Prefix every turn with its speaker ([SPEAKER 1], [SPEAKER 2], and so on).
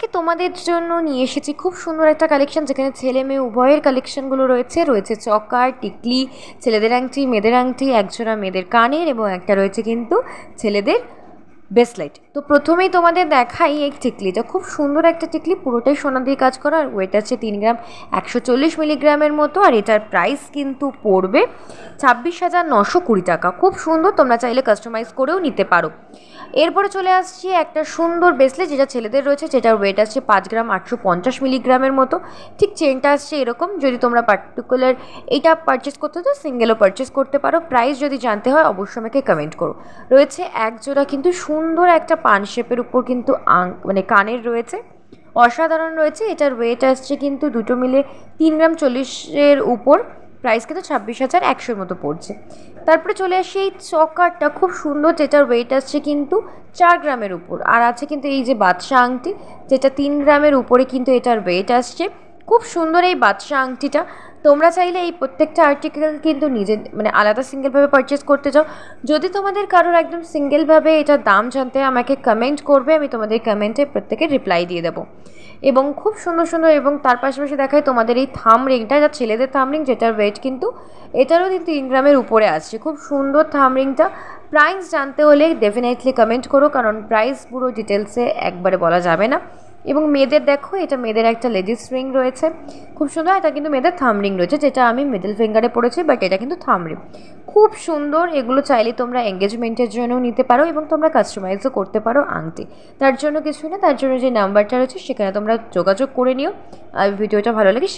[SPEAKER 1] আজকে তোমাদের জন্য নিয়ে এসেছি খুব সুন্দর একটা কালেকশন, যেখানে ছেলে মেয়ে উভয়ের কালেকশনগুলো রয়েছে চকার, টিকলি, ছেলেদের আংটি, মেয়েদের আংটি, একজোড়া মেয়েদের কানের এবং একটা রয়েছে কিন্তু ছেলেদের ব্রেসলেট। তো প্রথমেই তোমাদের দেখাই এই টিকলিটা, খুব সুন্দর একটা টিকলি, পুরোটাই সোনা দিয়ে কাজ করা, আর ওয়েট আছে 3 গ্রাম 140 মিলিগ্রামের মতো, আর এটার প্রাইস কিন্তু পড়বে 26,920 টাকা। খুব সুন্দর, তোমরা চাইলে কাস্টমাইজ করেও নিতে পারো। এরপরে চলে আসছি একটা সুন্দর ব্রেসলেট, যেটা ছেলেদের রয়েছে, যেটার ওয়েট আসছে 5 গ্রাম 850 মিলিগ্রামের মতো। ঠিক চেনটা আসছে এরকম। যদি তোমরা পার্টিকুলার এইটা পারচেস করতে চাও সিঙ্গেলও পারচেস করতে পারো। প্রাইস যদি জানতে হয় অবশ্যই আমাকে কমেন্ট করো। রয়েছে এক জোড়া কিন্তু সুন্দর একটা পান শেপের উপর কিন্তু মানে কানের রয়েছে, অসাধারণ রয়েছে। এটার ওয়েট আসছে কিন্তু দুটো মিলে 3 গ্রাম 40-এর উপর। প্রাইস কিন্তু 26,100-র মতো পড়ছে। তারপরে চলে আসি এই চকারটা, খুব সুন্দর, যেটার ওয়েট আসছে কিন্তু 4 গ্রামের উপর। আর আছে কিন্তু এই যে বাদশা আংটি, যেটা 3 গ্রামের উপরে কিন্তু এটার ওয়েট আসছে। খুব সুন্দর এই বাদশা আংটিটা। তোমরা চাইলে এই প্রত্যেকটা আর্টিকেল কিন্তু নিজে মানে আলাদা সিঙ্গেলভাবে পারচেস করতে চাও। যদি তোমাদের কারোর একদম সিঙ্গেলভাবে এটার দাম জানতে আমাকে কমেন্ট করবে, আমি তোমাদের কমেন্টে প্রত্যেকের রিপ্লাই দিয়ে দেবো। এবং খুব সুন্দর সুন্দর, এবং তার পাশাপাশি দেখায় তোমাদের এই থাম রিংটা, যা ছেলেদের থাম রিং, যেটার ওয়েট কিন্তু এটারও কিন্তু 3 গ্রামের উপরে আসছে। খুব সুন্দর থাম রিংটা। প্রাইস জানতে হলে ডেফিনেটলি কমেন্ট করো, কারণ প্রাইস পুরো ডিটেলসে একবারে বলা যাবে না। এবং মেয়েদের দেখো, এটা মেয়েদের একটা লেডিস রিং রয়েছে, খুব সুন্দর। এটা কিন্তু মেয়েদের থাম রিং রয়েছে, যেটা আমি মিডল ফিঙ্গারে পড়েছি, বাট এটা কিন্তু থাম রিং। খুব সুন্দর, এগুলো চাইলে তোমরা এঙ্গেজমেন্টের জন্যও নিতে পারো এবং তোমরা কাস্টমাইজও করতে পারো আংটি। তার জন্য কিছুই না, তার জন্য যে নাম্বারটা রয়েছে সেখানে তোমরা যোগাযোগ করে নিও। আর ভিডিওটা ভালো লাগে